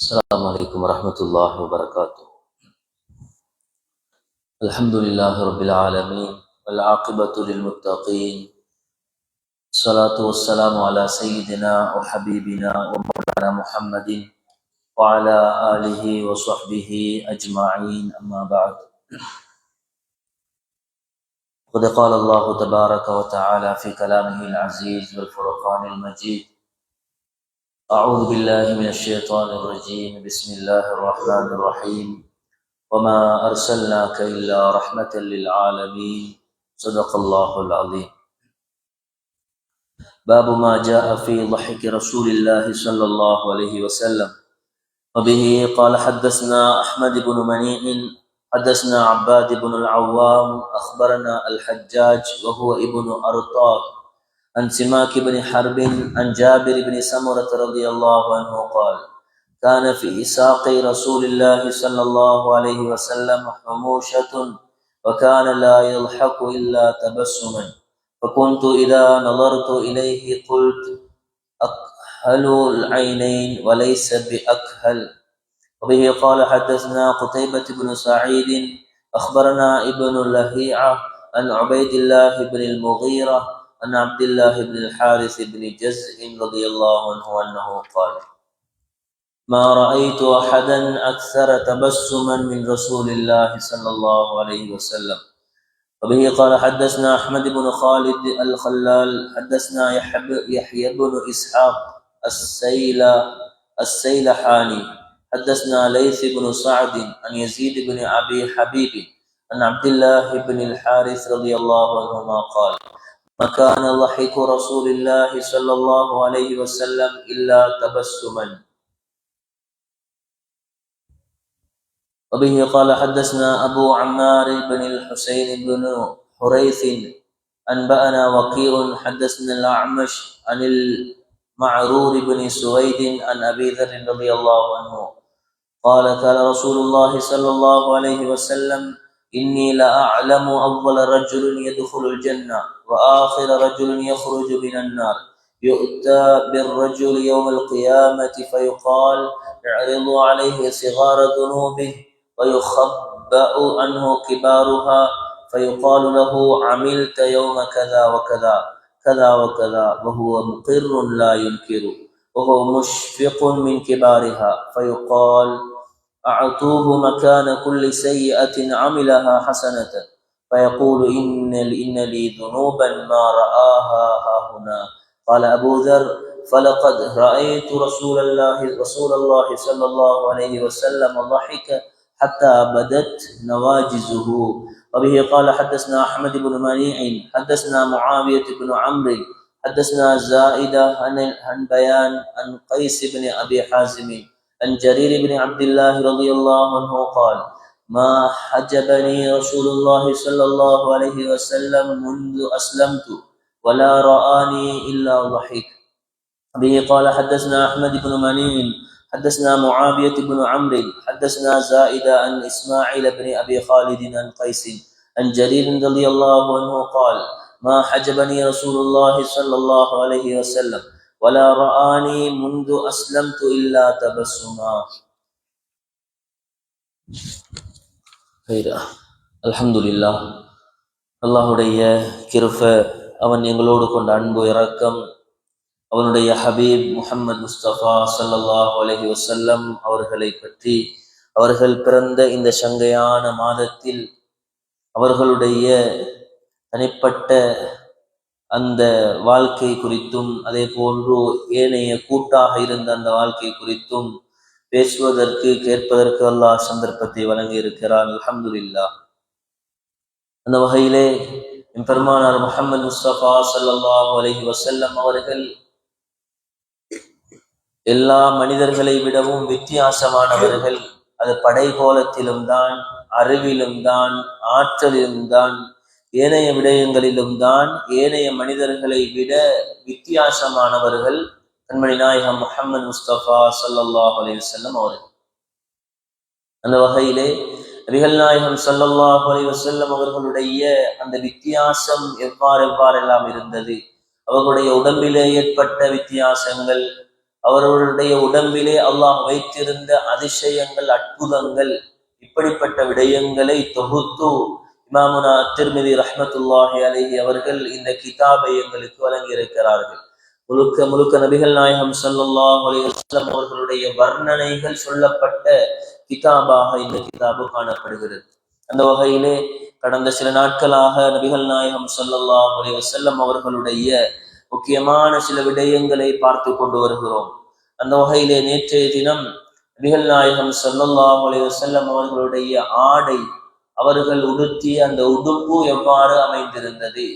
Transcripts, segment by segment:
السلام عليكم ورحمة الله وبركاته. الحمد لله رب العالمين والعاقبة للمتقين. الصلاة والسلام على سيدنا وحبيبنا ومولانا محمد وعلى آله وصحبه أجمعين، أما بعد. قد قال الله تبارك وتعالى في كلامه العزيز والفرقان المجيد: أعوذ بالله من الشيطان الرجيم، بسم الله الرحمن الرحيم، وما أرسلناك إلا رحمة للعالمين، صدق الله العظيم. باب ما جاء في ضحك رسول الله صلى الله عليه وسلم. وبه قال حدثنا أحمد بن منيع حدثنا عباد بن العوام أخبرنا الحجاج وهو ابن أرطاة عن سماك بن حرب عن جابر بن سمرة رضي الله عنه قال: كان في ساق رسول الله صلى الله عليه وسلم حموشة، وكان لا يضحك إلا تبسما، فكنت إذا نظرت إليه قلت: أكحل العينين وليس بأكحل. وبه قال حدثنا قتيبة بن سعيد أخبرنا ابن لهيعة عن عبيد الله بن المغيرة عن عبد الله بن الحارث بن جزء رضي الله عنه أنه قال: ما رأيت أحدا أكثر تبسما من رسول الله صلى الله عليه وسلم. وبه قال حدثنا أحمد بن خالد الخلال حدثنا يحيى بن إسحاق السيلحاني حدثنا ليث بن سعد عن يزيد بن أبي حبيب عن عبد الله بن الحارث رضي الله عنهما قال: ما كان ضحك رسول الله صلى الله عليه وسلم إلا تبسما. وبه قال حدثنا أبو عمار بن الحسين بن حريث أنبأنا وكيع حدثنا الأعمش عن المعرور بن سويد عن أبي ذر رضي الله عنه قال: قال رسول الله صلى الله عليه وسلم: إني لأعلم أول رجل يدخل الجنة وآخر رجل يخرج من النار. يؤتى بالرجل يوم القيامة فيقال: اعرضوا عليه صغار ذنوبه ويخبأ عنه كبارها، فيقال له: عملت يوم كذا وكذا كذا وكذا، وهو مقر لا ينكر، وهو مشفق من كبارها، فيقال: أعطوه مكان كل سيئة عملها حسنة، فيقول: إن لي ذنوبا ما رآها هاهنا. قال أبو ذر: فلقد رأيت رسول الله صلى الله عليه وسلم ضحك حتى بدت نواجزه. وبه قال حدثنا أحمد بن منيع حدثنا معاوية بن عمرو حدثنا زائدة عن بيان عن قيس بن أبي حازم عن جرير بن عبد الله رضي الله عنه قال: ما حجبني رسول الله صلى الله عليه وسلم منذ أسلمت ولا رآني إلا ضحك. به قال حدثنا أحمد بن منيع حدثنا معاوية بن عمرو حدثنا زائدة عن إسماعيل بن أبي خالد عن قيس عن جرير رضي الله عنه قال: ما حجبني رسول الله صلى الله عليه وسلم ولا رآني منذ أسلمت إلا تبسما. அல்ஹம்துலில்லாஹ். அல்லாஹுடைய கிருபை, அவன் எங்களோடு கொண்ட அன்பு இரக்கம், அவனுடைய ஹபீப் முஹம்மது முஸ்தபா ஸல்லல்லாஹு அலைஹி வஸல்லம் அவர்களை பற்றி, அவர்கள் பிறந்த இந்த சங்கையான மாதத்தில் அவர்களுடைய தனிப்பட்ட அந்த வாழ்க்கை குறித்தும், அதே போன்று ஏனைய கூட்டாக இருந்த அந்த வாழ்க்கை குறித்தும் பேசுவதற்கு, கேட்பதற்கு அல்லாஹ் சந்தர்ப்பத்தை வழங்கி இருக்கிறான். அல்ஹம்துலில்லாஹ். அந்த வகையிலே பெருமானார் முஹம்மது முஸ்தபா ஸல்லல்லாஹு அலைஹி வஸல்லம் அவர்கள் எல்லா மனிதர்களை விடவும் வித்தியாசமானவர்கள். அது படைகோலத்திலும் தான், அறிவிலும் தான், ஆற்றலிலும் தான், ஏனைய விடயங்களிலும் தான் ஏனைய மனிதர்களை விட வித்தியாசமானவர்கள் கண்மணி நாயகம் முஹம்மது முஸ்தபா ஸல்லல்லாஹு அலைஹி வஸல்லம் அவர்கள். அந்த வகையிலே நபிகள் நாயகம் ஸல்லல்லாஹு அலைஹி வஸல்லம் அவர்களுடைய அந்த வித்தியாசம் எவ்வாறெல்லாம் இருந்தது, அவர்களுடைய உடம்பிலே ஏற்பட்ட வித்தியாசங்கள், அவர்களுடைய உடம்பிலே அல்லாஹ் வைத்திருந்த அதிசயங்கள், அற்புதங்கள், இப்படிப்பட்ட விடயங்களை தொகுத்து இமாமுனா திர்மிதி ரஹ்மத்துல்லாஹி அலைஹி அவர்கள் இந்த கிதாபை எங்களுக்கு வழங்கி இருக்கிறார்கள். முழுக்க முழுக்க நபிகள் நாயகம் ஸல்லல்லாஹு அலைஹி வஸல்லம் அவர்களுடைய வர்ணனைகள் சொல்லப்பட்ட கிதாபாக இந்த கிதாபு காணப்படுகிறது. அந்த வகையிலே கடந்த சில நாட்களாக நபிகள் நாயகம் ஸல்லல்லாஹு அலைஹி வஸல்லம் அவர்களுடைய முக்கியமான சில விடயங்களை பார்த்து கொண்டு வருகிறோம். அந்த வகையிலே நேற்றைய தினம் நபிகள் நாயகம் ஸல்லல்லாஹு அலைஹி வஸல்லம் அவர்களுடைய ஆடை, அவர்கள் உடுத்திய அந்த உடுப்பு எவ்வாறு அமைந்திருந்தது,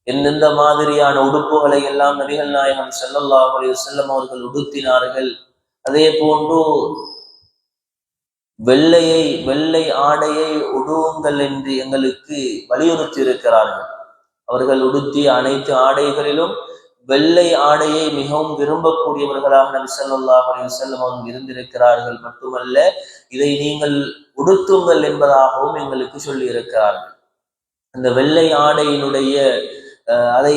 எந்தெந்த மாதிரியான உடுப்புகளை எல்லாம் நபிகள் நாயகம் ஸல்லல்லாஹு அலைஹி வஸல்லம் அவர்கள் உடுத்தினார்கள். அதே போன்று வெள்ளை ஆடையை உடுவுங்கள் என்று எங்களுக்கு வலியுறுத்தி இருக்கிறார்கள். அவர்கள் உடுத்திய அனைத்து ஆடைகளிலும் வெள்ளை ஆடையை மிகவும் விரும்பக்கூடியவர்களாக நபி ஸல்லல்லாஹு அலைஹி வஸல்லம் அவர்கள் இருந்திருக்கிறார்கள். மட்டுமல்ல, இதை நீங்கள் உடுத்துங்கள் என்பதாகவும் எங்களுக்கு சொல்லி இருக்கிறார்கள். அந்த வெள்ளை ஆடையினுடைய அதை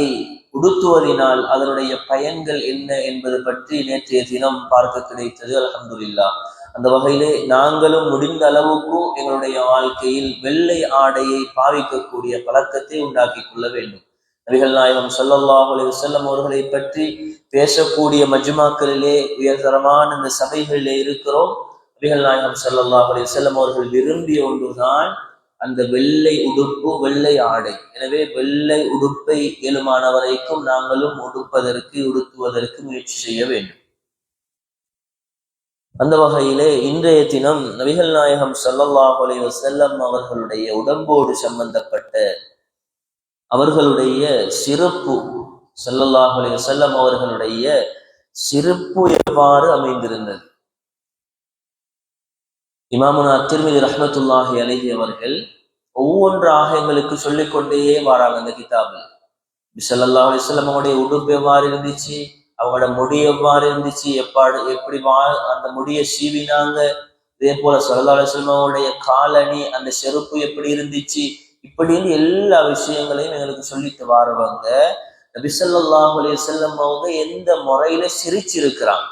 உடுத்துவதினால் அதனுடைய பயன்கள் என்ன என்பது பற்றி நேற்றைய தினம் பார்க்க கிடைத்தது. அல்ஹம்துலில்லாஹ். அந்த வகையிலே நாங்களும் முடிந்த அளவுக்கு எங்களுடைய வாழ்க்கையில் வெள்ளை ஆடையை பாவிக்கக்கூடிய பழக்கத்தை உண்டாக்கி கொள்ள வேண்டும். நபிகள் நாயகம் ஸல்லல்லாஹு அலைஹி வஸல்லம் அவர்களை பற்றி பேசக்கூடிய மஜ்மாக்களிலே, உயர்தரமான இந்த சபைகளிலே இருக்கிறோம். நபிகள் நாயகம் ஸல்லல்லாஹு அலைஹி வஸல்லம் அவர்கள் விரும்பிய ஒன்றுதான் அந்த வெள்ளை உடுப்பு, வெள்ளை ஆடை. எனவே வெள்ளை உடுப்பை இயலுமான வரைக்கும் நாங்களும் உடுத்துவதற்கு முயற்சி செய்ய வேண்டும். அந்த வகையிலே இன்றைய தினம் நபிகள் நாயகம் ஸல்லல்லாஹு அலைஹி வஸல்லம் அவர்களுடைய உடம்போடு சம்பந்தப்பட்ட அவர்களுடைய சிறப்பு, ஸல்லல்லாஹு அலைஹி வஸல்லம் அவர்களுடைய சிறப்பு எவ்வாறு அமைந்திருந்தது. இமாமுனா திர்மிதி ரஹ்மத்துல்லாஹி அலைஹி அவர்கள் ஒவ்வொன்றாக எங்களுக்கு சொல்லிக்கொண்டே வராங்க. அந்த கிதாபில் ஸல்லல்லாஹு அலைஹி வஸல்லம் அவங்களுடைய உடுப்பு எவ்வாறு இருந்துச்சு, அவங்களோட முடி எவ்வாறு இருந்துச்சு, எப்படி அந்த முடியை சீவினாங்க, இதே போல ஸல்லல்லாஹு அலைஹி வஸல்லம் அவங்களுடைய காலணி, அந்த செருப்பு எப்படி இருந்துச்சு, இப்படின்னு எல்லா விஷயங்களையும் எங்களுக்கு சொல்லிட்டு வாருவாங்க. நபி ஸல்லல்லாஹு அலைஹி வஸல்லம் அவங்க எந்த முறையில சிரிச்சிருக்கிறாங்க,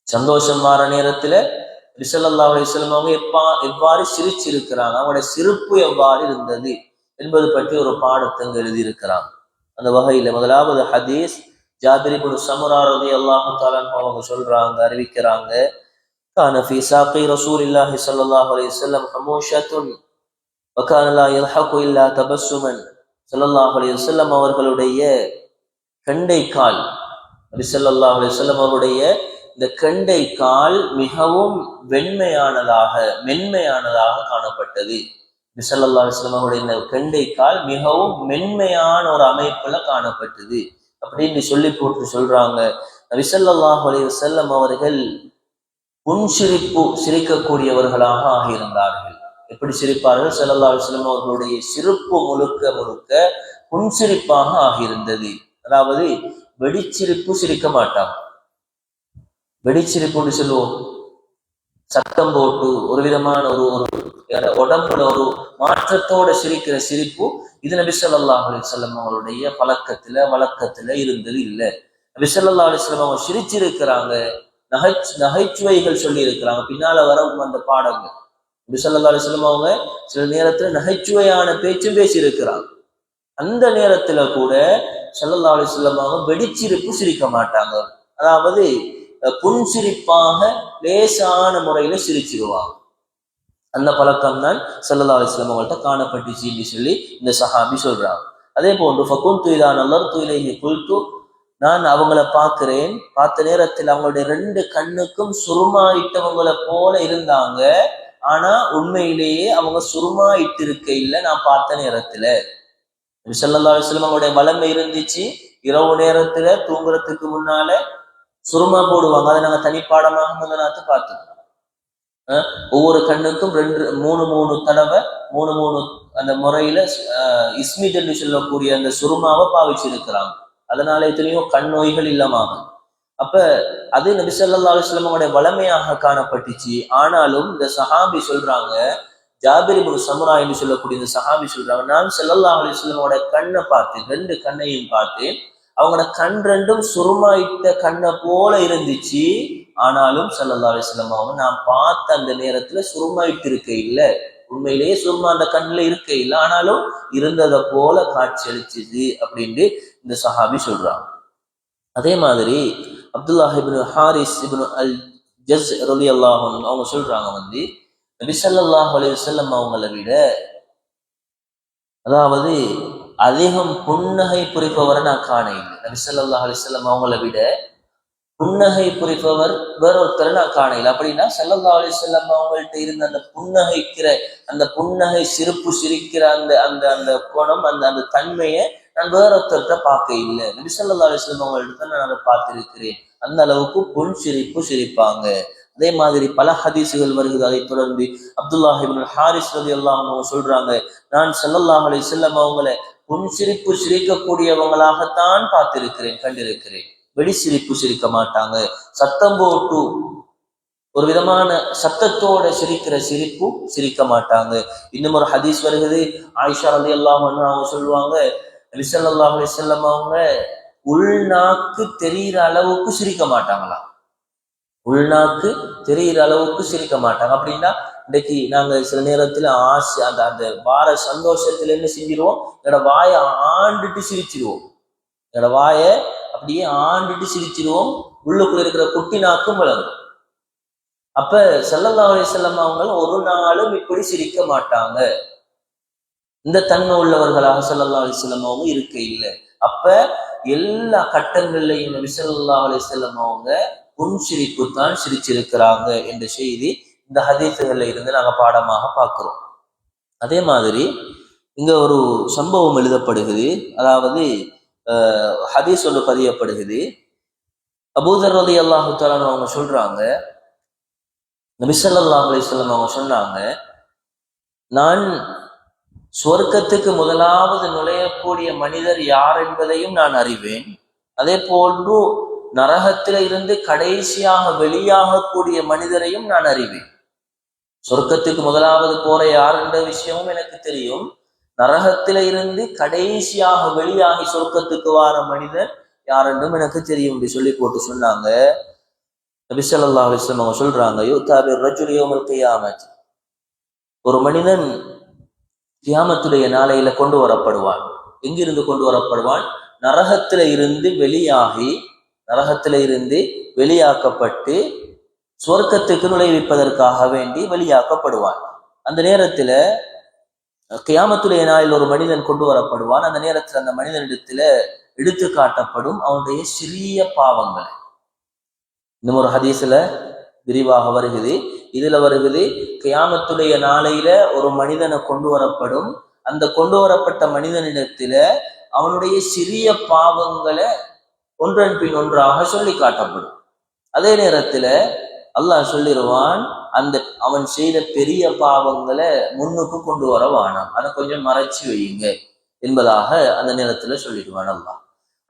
சந்தோஷம் வார நேரத்துல நபி ஸல்லல்லாஹு அலைஹி வஸல்லம் அவங்க எவ்வாறு சிரிச்சிருக்கிறாங்க, அவங்களுடைய சிரிப்பு எவ்வாறு இருந்தது என்பது பற்றி ஒரு பாடத்தை எழுதியிருக்கிறாங்க. அந்த வகையில முதலாவது ஹதீஸ் ஜாபிர் இப்னு சமுரா ரலியல்லாஹு தஆலா அவங்க சொல்றாங்க, அறிவிக்கிறாங்க, கான ஃபீ சாகி ரசூலில்லாஹி ஸல்லல்லாஹு அலைஹி வஸல்லம் ஹமூஷத்துன் வகான லா யல்ஹகு இல்லா தபஸ்ஸுமன். ஸல்லல்லாஹு அலைஹி வஸல்லம் அவர்களுடைய கண்டை கால், நபி ஸல்லல்லாஹு அலைஹி வஸல்லம் அவருடைய இந்த கண்டை கால் மிகவும் மென்மையானதாக காணப்பட்டது. நபி ஸல்லல்லாஹு அலைஹி வஸல்லம் அவருடைய இந்த கண்டை கால் மிகவும் மென்மையான ஒரு அமைப்புல காணப்பட்டது அப்படின்னு சொல்லி போட்டு சொல்றாங்க. நபி ஸல்லல்லாஹு அலைஹி வஸல்லம் அவர்கள் சிரிக்கக்கூடியவர்களாக ஆகியிருந்தார்கள். எப்படி சிரிப்பார்கள்? ஸல்லல்லாஹு அலைஹி வஸல்லம் அவர்களுடைய சிரிப்பு முழுக்க புன்சிரிப்பாக ஆகியிருந்தது. அதாவது வெடிச்சிரிப்பு சிரிக்க மாட்டாங்க. வெடிச்சிரிப்புன்னு சொல்லுவோம், சத்தம் போட்டு ஒரு விதமான ஒரு உடம்புல ஒரு மாற்றத்தோட சிரிக்கிற சிரிப்பு. இது நபி ஸல்லல்லாஹு அலைஹி வஸல்லம் அவருடைய வழக்கத்துல இருந்தது இல்லை. நபி ஸல்லல்லாஹு அலைஹி வஸல்லம் அவங்க சிரிச்சிருக்கிறாங்க, நகைச்சுவைகள் சொல்லி இருக்கிறாங்க. பின்னால வர அந்த பாடங்கள் நபி ஸல்லல்லாஹு அலைஹி வஸல்லம் அவங்க சில நேரத்துல நகைச்சுவையான பேச்சும் பேசியிருக்கிறாங்க. அந்த நேரத்துல கூட ஸல்லல்லாஹு அலைஹி வஸல்லம் அவங்க வெடிச்சிரிப்பு சிரிக்க மாட்டாங்க. அதாவது புன்சிரிப்பாக லேசான முறையில சிரிச்சிருவாங்க. அந்த பழக்கம் தான் ஸல்லல்லாஹு அலைஹி வஸல்லம் அவங்கள்ட்ட காணப்பட்டுச்சுன்னு சொல்லி இந்த சஹாபி சொல்றாங்க. அதே போன்று ஃபகுன்து இதா நலர்து இலைஹி குல்து, நான் அவங்கள பார்த்த நேரத்தில் அவங்களுடைய 2 கண்ணுக்கும் சுருமா இட்டவங்களை போல இருந்தாங்க. ஆனா உண்மையிலேயே அவங்க சுருமா இட்டிருக்க இல்லை. நான் பார்த்த நேரத்துல நபி ஸல்லல்லாஹு அலைஹி வஸல்லம் அவங்களுடைய வளமை இருந்துச்சு, இரவு நேரத்துல தூங்குறதுக்கு முன்னால சுருமா போடுவாங்க. அதை நாங்க தனிப்பாடமாக முந்தநாத்து பார்த்தோம். ஒவ்வொரு கண்ணுக்கும் 3 தடவை 3 அந்த முறையில இஸ்மித் என்று சொல்லக்கூடிய அந்த சுருமாவை பாவிச்சிருக்கிறாங்க. அதனால எத்தனையோ கண் நோய்கள் இல்லாமாகும். அப்ப அது நபி ஸல்லல்லாஹு அலைஹி வஸல்லம் அவங்களுடைய வளமையாக காணப்பட்டுச்சு. ஆனாலும் இந்த சஹாபி சொல்றாங்க, ஜாபிர் இப்னு சமுரா என்று சொல்லக்கூடிய இந்த சஹாபி சொல்றாங்க, நான் ஸல்லல்லாஹு அலைஹி வஸல்லம் அவருடைய கண்ணை பார்த்தேன், 2 கண்ணையும் பார்த்தேன். அவங்களோட கண் ரெண்டும் சுருமாயிட்ட கண்ணை போல இருந்துச்சு. ஆனாலும் ஸல்லல்லாஹு அலைஹி வஸல்லம் அவங்க நான் பார்த்த அந்த நேரத்துல சுருமாயிட்டு இருக்க இல்லை, உண்மையிலேயே சுருமா அந்த கண்ணுல இருக்க இல்லை, ஆனாலும் இருந்ததை போல காட்சி அளிச்சுது அப்படின்னு இந்த சஹாபி சொல்றாங்க. அதே மாதிரி அப்துல்லாஹ் இப்னு ஹாரிஸ் இப்னு அல் ஜஸ் ரலியல்லாஹு அன்ஹு அவங்க சொல்றாங்க நபி ஸல்லல்லாஹு அலைஹி வஸல்லம் அவங்களை விட, அதாவது அதிகம் புன்னகை புரிப்பவரை நான் காண இல்லை. நபி ஸல்லல்லாஹு அலைஹி வஸல்லம் அவங்களை விட புன்னகை புரிப்பவர் வேறொருத்தரை நான் காண இல்லை. அப்படின்னா ஸல்லல்லாஹு அலைஹி வஸல்லம் அவங்கள்ட்ட இருந்த அந்த புன்னகைக்கிற அந்த புன்னகை சிரிப்பு சிரிக்கிற அந்த அந்த அந்த குணம் அந்த அந்த தன்மையை நான் வேறொருத்தர்கிட்ட பார்க்க இல்லை. நபி ஸல்லல்லாஹு அலைஹி வஸல்லம் அவங்கள்ட்ட நான் அதை பார்த்திருக்கிறேன். அந்த அளவுக்கு புன் சிரிப்பு சிரிப்பாங்க. அதே மாதிரி பல ஹதீசுகள் வருகிறது. அதை தொடர்ந்து அப்துல்லாஹ் இப்னு ஹாரிஸ் ரலியல்லாஹு அன்ஹு சொல்றாங்க, நான் ஸல்லல்லாஹு அலைஹி வஸல்லம் அவங்களை புன் சிரிப்பு சிரிக்கக்கூடியவங்களாகத்தான் பார்த்திருக்கிறேன், கண்டிருக்கிறேன். வெடி சிரிப்பு சிரிக்க மாட்டாங்க, சத்தம் போட்டு ஒரு விதமான சத்தத்தோட சிரிக்கிற சிரிப்பு சிரிக்க மாட்டாங்க. இன்னும் ஒரு ஹதீஸ் வருகிறது, ஆயிஷா ரலியல்லாஹு அன்ஹா அவங்க சொல்லுவாங்க, நபி ஸல்லல்லாஹு அலைஹி வஸல்லம் அவங்க உள்நாக்கு தெரிகிற அளவுக்கு சிரிக்க மாட்டாங்களாம். உள்நாக்கு தெரிகிற அளவுக்கு சிரிக்க மாட்டாங்க. அப்படின்னா இன்னைக்கு நாங்க சில நேரத்துல ஆசை அந்த அந்த வார சந்தோஷத்துல என்ன செஞ்சிருவோம், என்னோட வாயை ஆண்டுட்டு சிரிச்சிருவோம், என்னோட வாயை அப்படியே ஆண்டுட்டு சிரிச்சிருவோம், உள்ளுக்குள்ள இருக்கிற குட்டி நாக்கும் விளங்கும். அப்ப ஸல்லல்லாஹு அலைஹி வஸல்லம் அவங்க ஒரு நாளும் இப்படி சிரிக்க மாட்டாங்க. இந்த தன்மை உள்ளவர்களாக ஸல்லல்லாஹு அலைஹி வஸல்லம் அவங்க இருக்க இல்லை. அப்ப எல்லா கட்டங்கள்லையும் நபி ஸல்லல்லாஹு அலைஹி வஸல்லம் அவங்க புன்சிரிப்பு தான் சிரிச்சிருக்கிறாங்க என்ற செய்தி இந்த ஹதீசுகள்ல இருந்து நாங்க பாடமாக பார்க்கிறோம். அதே மாதிரி இங்க ஒரு சம்பவம் எழுதப்படுகிறது, அதாவது ஹதீஸ் ஒன்று பதியப்படுகிறது. அபூதர் ரலியல்லாஹு தஆலா அவங்க சொல்றாங்க, நபி ஸல்லல்லாஹு அலைஹி வஸல்லம் அவங்க சொன்னாங்க, நான் சொர்க்கத்துக்கு முதலாவது நுழையக்கூடிய மனிதர் யார் என்பதையும் நான் அறிவேன், அதே போன்று நரகத்தில இருந்து கடைசியாக வெளியாகக்கூடிய மனிதரையும் நான் அறிவேன். சொர்க்கத்துக்கு முதலாவது போற யார் என்ற விஷயமும் எனக்கு தெரியும், நரகத்தில இருந்து கடைசியாக வெளியாகி சொர்க்கத்துக்கு வார மனிதர் யார் என்றும் எனக்கு தெரியும் என்று சொல்லி போட்டு சொன்னாங்க. நபி ஸல்லல்லாஹு அலைஹி வஸல்லம் அவங்க சொல்றாங்க, யுத்தா பிர்-ரஜுலி யௌமல் கியாமத், ஒரு மனிதன் கியாமத்துடைய நாளையில கொண்டு வரப்படுவான். எங்கிருந்து கொண்டு வரப்படுவான்? நரகத்தில இருந்து வெளியாகி, நரகத்தில இருந்து வெளியாக்கப்பட்டு சொர்க்கத்துக்கு நுழைவிப்பதற்காக வேண்டி வெளியாக்கப்படுவான். அந்த நேரத்துல கியாமத்துடைய நாளில் ஒரு மனிதன் கொண்டு வரப்படுவான். அந்த நேரத்தில் அந்த மனிதனிடத்துல எடுத்து காட்டப்படும் அவனுடைய சிறிய பாவங்கள். இன்னும் ஒரு ஹதீஸ்ல விரிவாக வருகிறது. இதுல வருகிறது, கியாமத்துடைய நாளையில ஒரு மனிதனை கொண்டு வரப்படும். அந்த கொண்டு வரப்பட்ட மனிதனிடத்துல அவனுடைய சிறிய பாவங்களை ஒன்றன் பின் ஒன்றாக சொல்லி காட்டப்படும். அதே நேரத்துல அல்லாஹ் சொல்லிடுவான், அந்த அவன் செய்த பெரிய பாவங்களை முன்னுக்கு கொண்டு வர வேணாம், அதை கொஞ்சம் மறைச்சு வையுங்க என்பதாக அந்த நேரத்துல சொல்லிடுவான் அல்லாஹ்.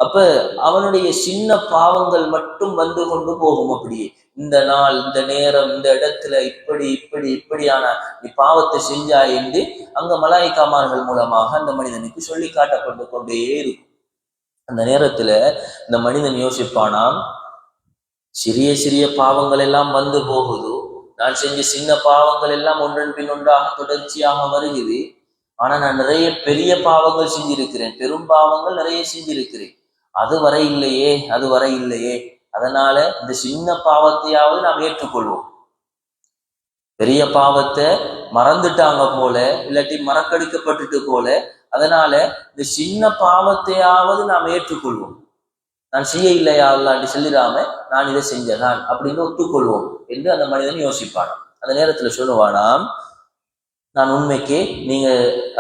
அப்ப அவனுடைய சின்ன பாவங்கள் மட்டும் வந்து கொண்டு போகும். அப்படியே இந்த நாள், இந்த நேரம், இந்த இடத்துல இப்படி இப்படி இப்படியான நீ பாவத்தை செஞ்சா என்று அங்க மலாயிக்காமார்கள் மூலமாக அந்த மனிதனுக்கு சொல்லி காட்டப்பட்டு கொண்டே இருக்கும். அந்த நேரத்துல இந்த மனிதன் யோசிப்பானாம், சிறிய சிறிய பாவங்கள் எல்லாம் வந்து போகுது, நான் செஞ்ச சின்ன பாவங்கள் எல்லாம் ஒன்றன் பின் ஒன்றாக தொடர்ச்சியாக வருகிறது, ஆனா நான் நிறைய பெரிய பாவங்கள் செஞ்சிருக்கிறேன், பெரும் பாவங்கள் நிறைய செஞ்சிருக்கிறேன், அது வர இல்லையே, அது வர இல்லையே, அதனால இந்த சின்ன பாவத்தையாவது நாம் ஏற்றுக்கொள்வோம். பெரிய பாவத்தை மறந்துட்டாங்க போல, இல்லாட்டி மறக்கடிக்கப்பட்டுட்டு போல, அதனால இந்த சின்ன பாவத்தையாவது நாம் ஏற்றுக்கொள்வோம். நான் செய்ய இல்லையா அல்லாஹ் சொல்லிடாம நான் இதை செஞ்சதான் அப்படின்னு ஒத்துக்கொள்வோம் என்று அந்த மனிதன் யோசிப்பான். அந்த நேரத்துல சொல்லுவானாம், நான் உண்மைக்கு நீங்க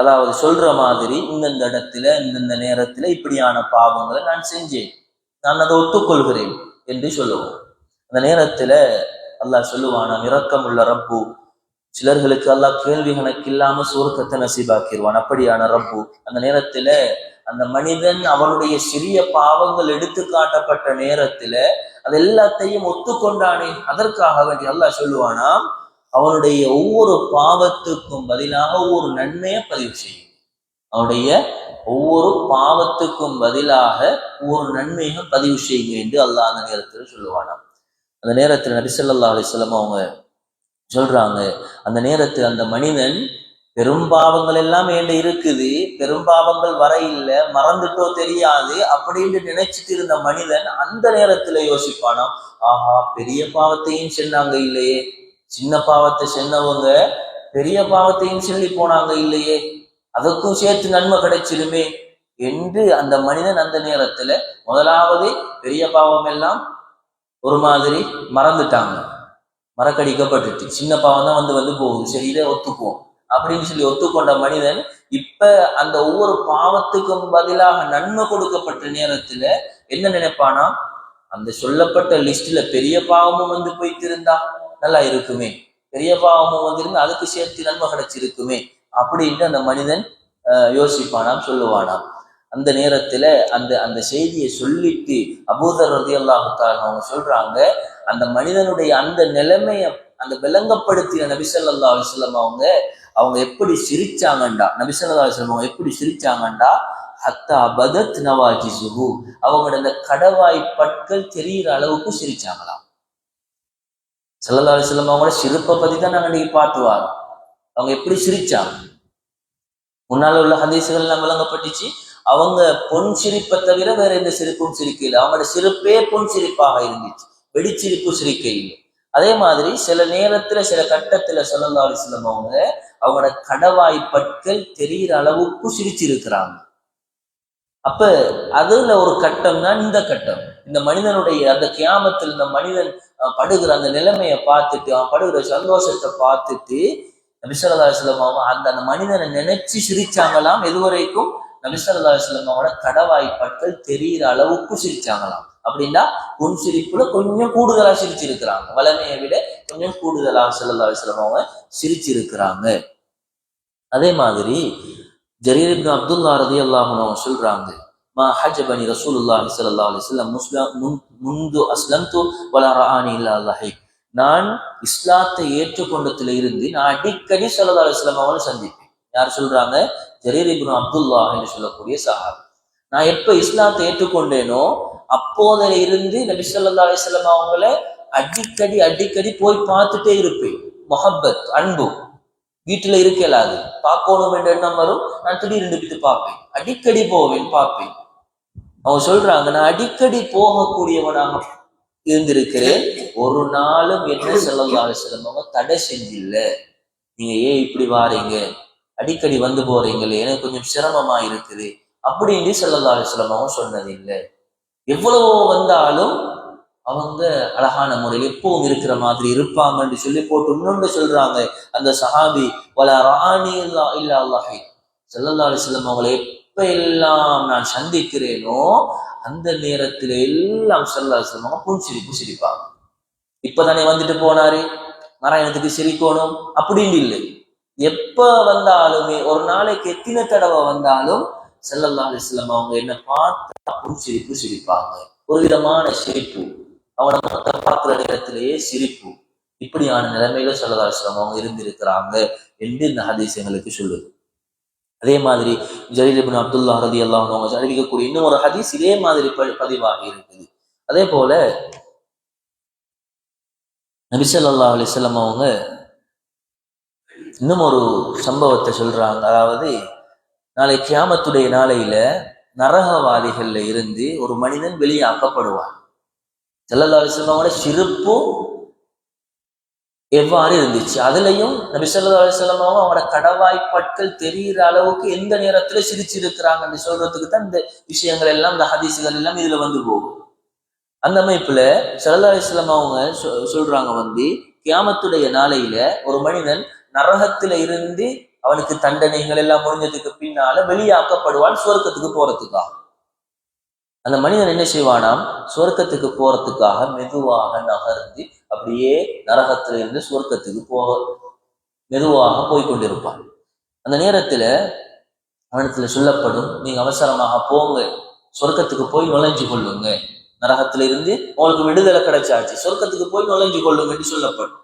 அதாவது சொல்ற மாதிரி இந்தந்த இடத்துல இந்தந்த நேரத்துல இப்படியான பாவங்களை நான் செஞ்சேன், நான் அதை ஒத்துக்கொள்கிறேன் என்று சொல்லுவோம். அந்த நேரத்துல அல்லாஹ் சொல்லுவானாம், இரக்கம் உள்ள ரப்பு, சிலர்களுக்கு அல்லாஹ் கேள்வி கணக்கு இல்லாம சுவர்க்கத்தை நசீபாக்கிடுவான், அப்படியான ரப்பு. அந்த நேரத்துல அந்த மனிதன் அவனுடைய சிறிய பாவங்கள் எடுத்து காட்டப்பட்ட நேரத்துல அது எல்லாத்தையும் ஒத்துக்கொண்டானே, அதற்காக வேண்டி அல்லாஹ் சொல்லுவானாம், அவனுடைய ஒவ்வொரு பாவத்துக்கும் பதிலாக ஒவ்வொரு நன்மையை பதிவு செய்யும். அவனுடைய ஒவ்வொரு பாவத்துக்கும் பதிலாக ஒவ்வொரு நன்மையும் பதிவு செய்யுங்க என்று அல்லாஹ் அந்த நேரத்தில் சொல்லுவானாம். அந்த நேரத்தில் நபி ஸல்லல்லாஹு அலைஹி வஸல்லம் அவங்க சொல்றாங்க, அந்த நேரத்தில் அந்த மனிதன் பெரும்பாவங்கள் எல்லாம் என்கிட்ட இருக்குது, பெரும்பாவங்கள் வர இல்லை, மறந்துட்டோ தெரியாது அப்படின்னு நினைச்சிட்டு இருந்த மனிதன் அந்த நேரத்துல யோசிப்பானாம், ஆஹா பெரிய பாவத்தையும் சென்னாங்க இல்லையே, சின்ன பாவத்தை சென்னவங்க பெரிய பாவத்தையும் சொல்லி போனாங்க இல்லையே, அதற்கும் சேர்த்து நன்மை கிடைச்சிருமே என்று அந்த மனிதன் அந்த நேரத்துல முதலாவது பெரிய பாவம் எல்லாம் ஒரு மாதிரி மறந்துட்டாங்க, மறக்கடிக்கப்பட்டுட்டு சின்ன பாவம் தான் வந்து வந்து போகுது, சரி இதை ஒத்துக்குவோம் அப்படின்னு சொல்லி ஒத்துக்கொண்ட மனிதன் இப்ப அந்த ஒவ்வொரு பாவத்துக்கும் பதிலாக நன்மை கொடுக்கப்பட்ட நேரத்துல என்ன நினைப்பானா, அந்த சொல்லப்பட்ட லிஸ்ட்ல பெரிய பாவமும் வந்து போயிட்டு இருந்தா நல்லா இருக்குமே, பெரிய பாவமும் வந்திருந்து அதுக்கு சேர்த்து நன்மை கிடைச்சிருக்குமே அப்படின்ட்டு அந்த மனிதன் யோசிப்பானாம், சொல்லுவானாம். அந்த நேரத்துல அந்த அந்த செய்தியை சொல்லிட்டு அபூதர் ரலியல்லாஹு தஆலா அவங்க சொல்றாங்க, அந்த மனிதனுடைய அந்த நிலைமைய அந்த விளங்கப்படுத்திய நபி ஸல்லல்லாஹு அலைஹி வஸல்லம் அவங்க எப்படி சிரிச்சாங்கண்டா, நபி ஸல்லல்லாஹு அலைஹி வஸல்லம் அவங்க எப்படி சிரிச்சாங்கண்டா, ஹத்தா பதத் நவாஜிசுஹு, அவங்களோட அந்த கடவாய் பற்கள் தெரிகிற அளவுக்கு சிரிச்சாங்களாம். ஸல்லல்லாஹு அலைஹி வஸல்லம் அவங்களோட சிரிப்பை பத்தி தான் நாங்க இன்னைக்கு பார்த்து வரோம். அவங்க எப்படி சிரிச்சாங்க, முன்னால உள்ள ஹதீசுகள் எல்லாம் விளங்கப்பட்டுச்சு, அவங்க பொன் சிரிப்பை தவிர வேற எந்த சிரிப்பும் சிரிக்கல, அவங்களோட சிரிப்பே பொன் சிரிப்பாக இருந்துச்சு, வெடிச்சிரிப்பு சிரிக்க இல்லை. அதே மாதிரி சில நேரத்துல சில கட்டத்துல ஸல்லல்லாஹு அலைஹி வஸல்லம் அவங்களோட கடவாய் பற்கள் தெரிகிற அளவுக்கு சிரிச்சிருக்கிறாங்க. அப்ப அதுல ஒரு கட்டம் தான் இந்த கட்டம். இந்த மனிதனுடைய அந்த கியாமத்தில் இந்த மனிதன் படுகிற அந்த நிலைமையை பார்த்துட்டு, அவன் படுகிற சந்தோஷத்தை பார்த்துட்டு நபி ஸல்லல்லாஹு அலைஹி வஸல்லம் அவங்க அந்த மனிதனை நினைச்சு சிரிச்சாங்களாம். எதுவரைக்கும்? நபி ஸல்லல்லாஹு அலைஹி வஸல்லம் அவங்களோட கடவாய் பற்கள் தெரிகிற அளவுக்கு சிரிச்சாங்களாம். அப்படின்னா பொன் சிரிப்புல கொஞ்சம் கூடுதலா சிரிச்சிருக்கிறாங்க, வளமையை விட கொஞ்சம் கூடுதலாக ஸல்லல்லாஹு அலைஹி வஸல்லம் அவங்க சிரிச்சிருக்கிறாங்க. அதே மாதிரி ஜரீர் இப்னு அப்துல்லா ரலியல்லாஹு அன்ஹு சொல்றாங்க, மா ஹஜபனி ரசூலுல்லாஹி ஸல்லல்லாஹு அலைஹி வஸல்லம் முந்து அஸ்லம்து வலா ரஆனி இல்லா லஹீக், நான் இஸ்லாத்தை ஏற்றுக்கொண்டதுல இருந்து நான் அடிக்கடி ஸல்லல்லாஹு அலைஹி வஸல்லம் அவங்களை சந்திப்பேன். யார் சொல்றாங்க? ஜரீர் இப்னு அப்துல்லா என்று சொல்லக்கூடிய சஹாபி. நான் எப்ப இஸ்லாத்தை ஏற்றுக்கொண்டேனோ அப்போதுல இருந்து நபி ஸல்லல்லாஹு அலைஹி வஸல்லம் அவங்கள அடிக்கடி போய் பார்த்துட்டே இருப்பேன். முஹப்பத், அன்பு, வீட்டுல இருக்கலாது, பார்க்கணும் என்ற எண்ணம் வரும், நான் திடீர்னு விட்டு பார்ப்பேன், அடிக்கடி போவேன் பார்ப்பேன். அவங்க சொல்றாங்க, நான் அடிக்கடி போகக்கூடியவனாக இருந்திருக்கிறேன், ஒரு நாளும் என்ன ஸல்லல்லாஹு அலைஹி வஸல்லம் அவங்க தடை செஞ்சில்ல, நீங்க ஏன் இப்படி வாரீங்க, அடிக்கடி வந்து போறீங்களே, எனக்கு கொஞ்சம் சிரமமா இருக்குது அப்படின்னு ஸல்லல்லாஹு அலைஹி வஸல்லம் அவங்க சொன்னது இல்லை. எவ்வளவோ வந்தாலும் அவங்க அழகான முறையில் எப்பவும் இருக்கிற மாதிரி இருப்பாங்கன்னு சொல்லி போட்டு இன்னொன்று சொல்றாங்க அந்த சஹாபி, வலா ரஆனி இல்லா லஹீ, ஸல்லல்லாஹு அலைஹி வஸல்லம் அவங்களை எப்ப எல்லாம் நான் சந்திக்கிறேனோ அந்த நேரத்துல எல்லாம் ஸல்லல்லாஹு அலைஹி வஸல்லம் அவங்க புன்சிரிப்பு சிரிப்பாங்க. இப்பதானே வந்துட்டு போனாரு, நாராயணத்துக்கு சிரிக்கணும் அப்படின்னு இல்லை, எப்ப வந்தாலுமே ஒரு நாளைக்கு எத்தனை தடவை வந்தாலும் ஸல்லல்லாஹு அலைஹி வஸல்லம் அவங்க என்ன பார்த்து புன்சிரிப்பு சிரிப்பாங்க, ஒரு விதமான சிரிப்பு, அவனை பார்க்கிற நேரத்திலேயே சிரிப்பு. இப்படியான நிலைமையில ஸல்லல்லாஹு அலைஹி வஸல்லம் அவங்க இருந்திருக்கிறாங்க என்று இந்த ஹதீஸ் எங்களுக்கு சொல்லுது. அதே மாதிரி ஜரீர் இப்னு அப்துல்லா ரலியல்லாஹு அன்ஹு அவங்க அறிவிக்கக்கூடிய இன்னும் ஒரு ஹதீஸ் இதே மாதிரி பதிவாகி இருக்குது. அதே போல நபி ஸல்லல்லாஹு அலைஹி வஸல்லம் அவங்க இன்னும் ஒரு சம்பவத்தை சொல்றாங்க. அதாவது நாளை கியாமத்துடைய நாளையில நரகவாதிகள்ல இருந்து ஒரு மனிதன் வெளியாக்கப்படுவான். ஸல்லல்லாஹு அலைஹி வஸல்லம் அவங்களோட சிரிப்பு எவ்வாறு இருந்துச்சு, அதுலயும் நபி ஸல்லல்லாஹு அலைஹி வஸல்லம் அவங்களோட கடவாய்ப்பற்கள் தெரிகிற அளவுக்கு எந்த நேரத்துல சிரிச்சிருக்கிறாங்கன்னு சொல்றதுக்கு தான் இந்த விஷயங்கள் எல்லாம், இந்த ஹதீசுகள் எல்லாம் இதுல வந்து போகும். அந்த அமைப்புல ஸல்லல்லாஹு அலைஹி வஸல்லம் அவங்க சொல்றாங்க, கியாமத்துடைய நாளையில ஒரு மனிதன் நரகத்துல இருந்து அவனுக்கு தண்டனைகள் எல்லாம் முடிஞ்சதுக்கு பின்னால வெளியாக்கப்படுவான் சுவர்க்கத்துக்கு போறதுக்காக. அந்த மனிதன் என்ன செய்வானாம், சுவர்க்கத்துக்கு போறதுக்காக மெதுவாக நகர்ந்து அப்படியே நரகத்துல இருந்து சுவர்க்கத்துக்கு மெதுவாக போய்கொண்டிருப்பான். அந்த நேரத்துல அவனத்துல சொல்லப்படும், நீங்க அவசரமாக போங்க, சொர்க்கத்துக்கு போய் நுழைஞ்சு கொள்ளுங்க, நரகத்துல இருந்து உங்களுக்கு விடுதலை கிடைச்சாச்சு, சொர்க்கத்துக்கு போய் நுழைஞ்சு கொள்ளுங்கன்னு சொல்லப்படும்.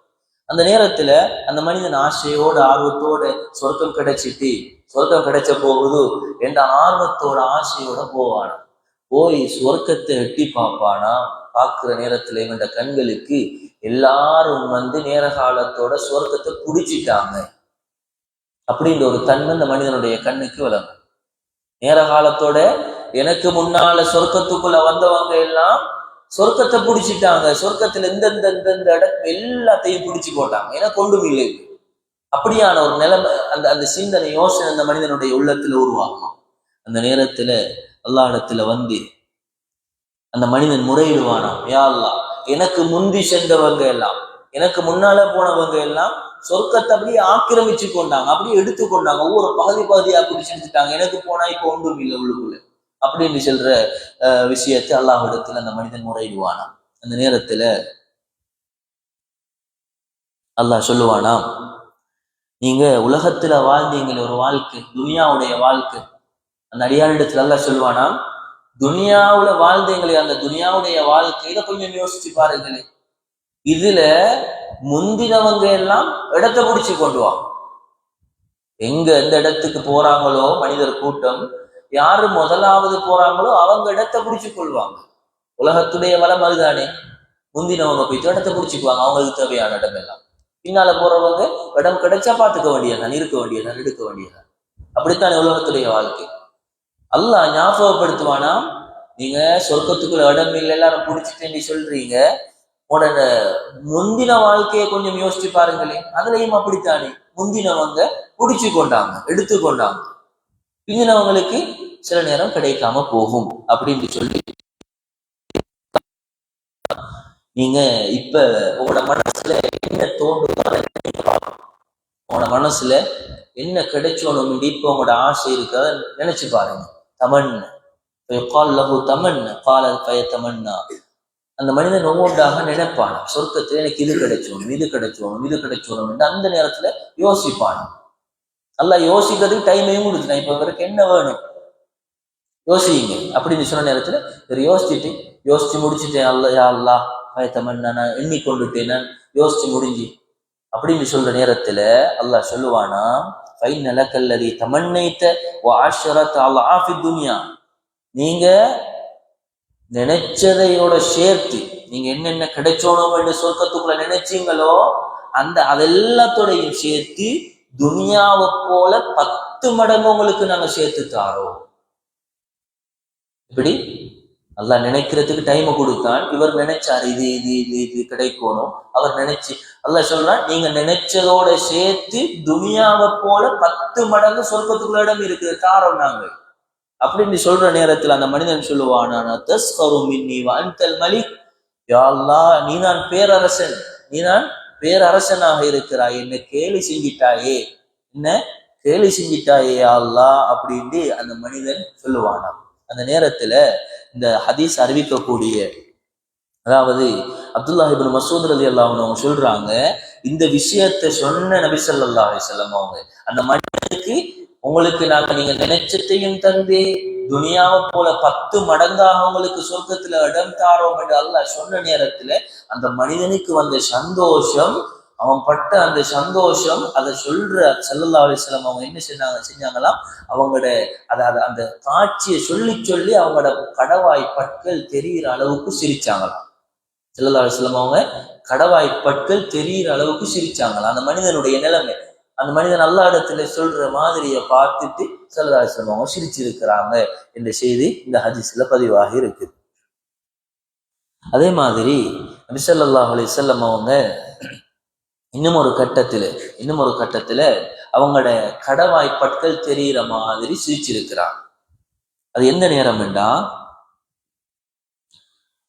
அந்த நேரத்துல அந்த மனிதன் ஆசையோட ஆர்வத்தோட சொர்க்கம் கிடைச்சிட்டு சொர்க்கம் கிடைச்ச போகுது என்ற ஆர்வத்தோட ஆசையோட போவானா. போய் சொர்க்கத்தை எட்டி பார்ப்பானா. பார்க்கிற நேரத்துல இவன் கண்களுக்கு எல்லாரும் நேர காலத்தோட சொர்க்கத்தை புடிச்சிட்டாங்க அப்படின்ற ஒரு தன்மை இந்த மனிதனுடைய கண்ணுக்கு விளங்கும். நேர காலத்தோட எனக்கு முன்னால சொர்க்கத்துக்குள்ள வந்தவங்க எல்லாம் சொர்க்கத்தை பிடிச்சிட்டாங்க, சொர்க்கத்துல இந்த இடத்துல எல்லாத்தையும் பிடிச்சு போட்டாங்க, ஏன்னா கொண்டும் இல்லை. அப்படியான ஒரு நிலைமை அந்த சிந்தனை யோசனை அந்த மனிதனுடைய உள்ளத்துல உருவாகும். அந்த நேரத்துல அல்லாஹ் இடத்துல அந்த மனிதன் முறையிடுவானாம், யா அல்லாஹ் எனக்கு முந்தி சென்றவங்க எல்லாம், எனக்கு முன்னால போனவங்க எல்லாம் சொர்க்கத்தை அப்படியே ஆக்கிரமிச்சு கொண்டாங்க, அப்படியே எடுத்துக்கொண்டாங்க, ஒவ்வொரு பகுதியா அப்படி செஞ்சுட்டாங்க, எனக்கு போனா இப்ப ஒன்றும் இல்லை உள்ளுக்குள்ள அப்படின்னு சொல்ற விஷயத்தை அல்லாஹ் இடத்துல அந்த மனிதன் முறையிடுவானாம். அந்த நேரத்துல அல்லாஹ் சொல்லுவானாம், நீங்க உலகத்துல வாழ்ந்தீங்களே ஒரு வாழ்க்கை, துனியாவுடைய வாழ்க்கை. அந்த அடியாரிடத்துல அல்லாஹ் சொல்லுவானாம், துனியாவுல வாழ்ந்தீங்களே அந்த துனியாவுடைய வாழ்க்கையில கொஞ்சம் யோசிச்சு பாருங்களே, இதுல முந்தினவங்க எல்லாம் இடத்தை பிடிச்சு கொண்டு வாங்க. எங்க எந்த இடத்துக்கு போறாங்களோ மனிதர் கூட்டம், யாரு முதலாவது போறாங்களோ அவங்க இடத்தை பிடிச்சு கொள்வாங்க. உலகத்துடைய வளம் அதுதானே, முந்தினவங்க போயிட்டு இடத்தை பிடிச்சிக்குவாங்க, அவங்களுக்கு தேவையான இடம் எல்லாம். பின்னால போறவங்க இடம் கிடைச்சா பார்த்துக்க வேண்டியதான், இருக்க வேண்டியதான், எடுக்க வேண்டியதான். அப்படித்தானே உலகத்துடைய வாழ்க்கை. அல்லாஹ் ஞாபகப்படுத்துவானா, நீங்க சொர்க்கத்துக்குள்ள இடம் இல்லை எல்லாரும் பிடிச்சிட்டு சொல்றீங்க, உடனே முந்தின வாழ்க்கையை கொஞ்சம் யோசிச்சு பாருங்களேன், அதுலயும் அப்படித்தானே முந்தினவங்க பிடிச்சு கொண்டாங்க, எடுத்துக்கொண்டாங்க, பிந்தினவங்களுக்கு சில நேரம் கிடைக்காம போகும் அப்படின்னு சொல்லி நீங்க இப்ப உங்களோட மனசுல என்ன தோன்றுதோ உங்களோட மனசுல என்ன கிடைச்சோணும் இப்ப உங்களோட ஆசை இருக்கிறத நினைச்சு பாருங்க. தமன்னா அந்த மனிதன் ஒவ்வொன்றாக நினைப்பான், சொர்க்கத்துல எனக்கு இது கிடைச்சோணும், இது கிடைச்சோணும், இது கிடைச்சோணும் என்று அந்த நேரத்துல யோசிப்பான். நல்லா யோசிக்கிறதுக்கு டைமையும் கொடுத்து, நான் இப்ப இவருக்கு என்ன வேணும் யோசிங்க அப்படின்னு சொன்ன நேரத்துல இவர் யோசிச்சு முடிச்சுட்டேன், அல்லாஹ் பயத்தமன்னா நான் எண்ணிக்கொண்டுட்டேன், நான் யோசிச்சு முடிஞ்சு அப்படின்னு சொல்ற நேரத்துல அல்லாஹ் சொல்லுவானா, ஃபைனலக்கல்லதி தமன்னைத வஅஷரத அல்ஆஃபி துன்யா, நீங்க நினைச்சதையோட சேர்த்து நீங்க என்னென்ன கிடைச்சோனோ என்று சொர்க்கத்துக்குள்ள நினைச்சீங்களோ அதெல்லாத்தோடையும் சேர்த்து துனியாவை போல 10 மடங்கு உங்களுக்கு நாங்க சேர்த்து தாரோம். இப்படி அல்லாஹ் நினைக்கிறதுக்கு டைம் கொடுத்தான். இவர் நினைச்சாரு இது இது இது இது கிடைக்கணும், அவர் நினைச்சு அல்லாஹ் சொல்றான், நீங்க நினைச்சதோட சேர்த்து துனியாவை போல 10 மடங்கு சொர்க்கத்துக்குள்ள இடம் இருக்குது தாரோம் நாங்க அப்படின்னு சொல்ற நேரத்துல அந்த மனிதன் சொல்லுவான், தஸ்கரு மின்னி வ அன்தல் மலிக், யா அல்லாஹ் நீ நான் பேரரசன், நீ நான் பேரரசனாக இருக்கிறாய், என்ன கேலி செஞ்சிட்டாயே, என்ன கேலி செஞ்சிட்டாயே யா அல்லாஹ் அப்படின்னு அந்த மனிதன் சொல்லுவானாம். அந்த நேரத்துல இந்த ஹதீஸ் அறிவிக்கக்கூடிய, அதாவது அப்துல்லாஹ் இப்னு மஸ்ஊத் ரலியல்லாஹு அன்ஹு அவங்க சொல்றாங்க, இந்த விஷயத்தை சொன்ன நபி ஸல்லல்லாஹு அலைஹி வஸல்லம் அவங்க அந்த மனிதனுக்கு, உங்களுக்கு நீங்க நினைச்சதையும் தந்து துனியாவை போல 10 மடங்காக உங்களுக்கு சொர்க்கத்துல இடம் தாரோம் என்று அல்லாஹ் சொன்ன நேரத்துல அந்த மனிதனுக்கு வந்த சந்தோஷம், அவன் பட்ட அந்த சந்தோஷம், அதை சொல்ற ஸல்லல்லாஹு அலைஹி வஸல்லம் அவங்க என்ன செஞ்சாங்களாம், அவங்களோட அந்த காட்சியை சொல்லி அவங்களோட கடவாய் பற்கள் தெரிகிற அளவுக்கு சிரிச்சாங்களாம். ஸல்லல்லாஹு அலைஹி வஸல்லம் அவங்க கடவாய் பற்கள் தெரிகிற அளவுக்கு சிரிச்சாங்களாம். அந்த மனிதனுடைய நிலைமை, அந்த மனிதன் அல்லாஹ் இடத்துல சொல்ற மாதிரியை பார்த்துட்டு ஸல்லல்லாஹு அலைஹி வஸல்லம் அவங்க சிரிச்சிருக்கிறாங்க என்ற செய்தி இந்த ஹதீஸ்ல பதிவாகி இருக்கு. அதே மாதிரி நபி ஸல்லல்லாஹு அலைஹி வஸல்லம் அவங்க இன்னும் ஒரு கட்டத்துல அவங்களோட கடவாய் பற்கள் தெரிகிற மாதிரி சிரிச்சிருக்கிறாங்க. அது எந்த நேரம் என்றா,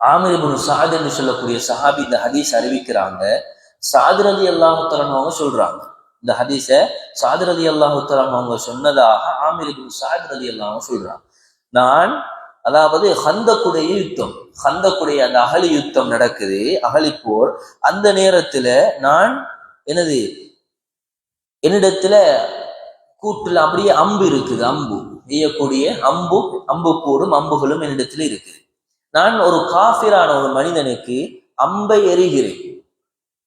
ஆமிர் இப்னு ஸஅத் என்று சொல்லக்கூடிய சஹாபி இந்த ஹதீஸ் அறிவிக்கிறாங்க. ஸஅத் ரலியல்லாஹு தஆலா அவங்க சொல்றாங்க, இந்த ஹதீஸ ஸஅத் ரலியல்லாஹு தஆலா அவங்க சொன்னதாக ஆமிர் இப்னு ஸஅத் ரலியல்லாஹு சொல்றாங்க. நான், அதாவது ஹந்தக்குடைய அந்த அகலி யுத்தம் நடக்குது, அகலி போர். அந்த நேரத்துல நான் என்னிடத்துல கூட்டுல அப்படியே அம்பு இருக்குது, அம்பு எய்யக்கூடிய அம்பு கூடும் அம்புகளும் என்னிடத்துல இருக்குது. நான் ஒரு காஃபிரான ஒரு மனிதனுக்கு அம்பை எறிகிறேன்.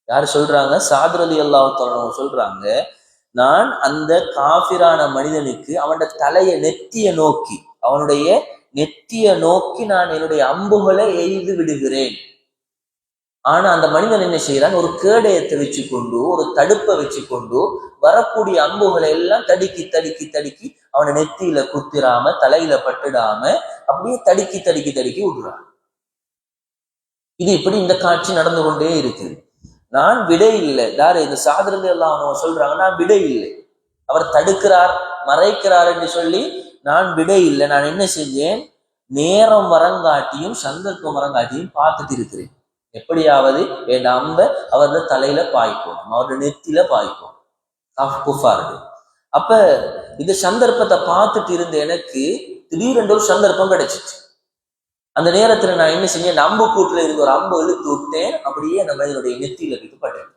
யாரு சொல்றாங்க? ஸஅத் ரலியல்லாஹு தஆலா சொல்றாங்க, நான் அந்த காஃபிரான மனிதனுக்கு அவனுடைய தலையை நெத்திய நோக்கி நான் என்னுடைய அம்புகளை எய்து விடுகிறேன். ஆனா அந்த மனிதன் என்ன செய்யறான், ஒரு கேடயத்தை வச்சு கொண்டு, ஒரு தடுப்பை வச்சு கொண்டு வரக்கூடிய அம்புகளை எல்லாம் தடுக்கி தடுக்கி தடுக்கி அவனை நெத்தியில குத்திராம தலையில பட்டுடாம அப்படியே தடுக்கி தடுக்கி தடுக்கி விடுறான். இது இப்படி இந்த காட்சி நடந்து கொண்டே இருக்குது. நான் விடை இல்லை. யாரு இந்த சாதரது எல்லாம் அவங்க சொல்றாங்க, நான் விடை இல்லை. அவர் தடுக்கிறார், மறைக்கிறார் என்று சொல்லி நான் விடை இல்லை. நான் என்ன செஞ்சேன், நேரம் வரங்காட்டியும் சந்தர்ப்பம் வரங்காட்டியும் பார்த்துட்டு இருக்கிறேன். எப்படியாவது என் அம்ப அவரது தலையில பாய்க்கும், அவருடைய நெத்தில பாய்க்கும். அப்ப இந்த சந்தர்ப்பத்தை பார்த்துட்டு இருந்த எனக்கு திடீரென்று ஒரு சந்தர்ப்பம் கிடைச்சிச்சு. அந்த நேரத்துல நான் என்ன செஞ்சேன், அம்பு கூட்டுல இருந்து ஒரு அம்பு இழுத்து விட்டேன். அப்படியே அந்த மனிதனுடைய நெத்தியில போயிட்டு பட்டேன்.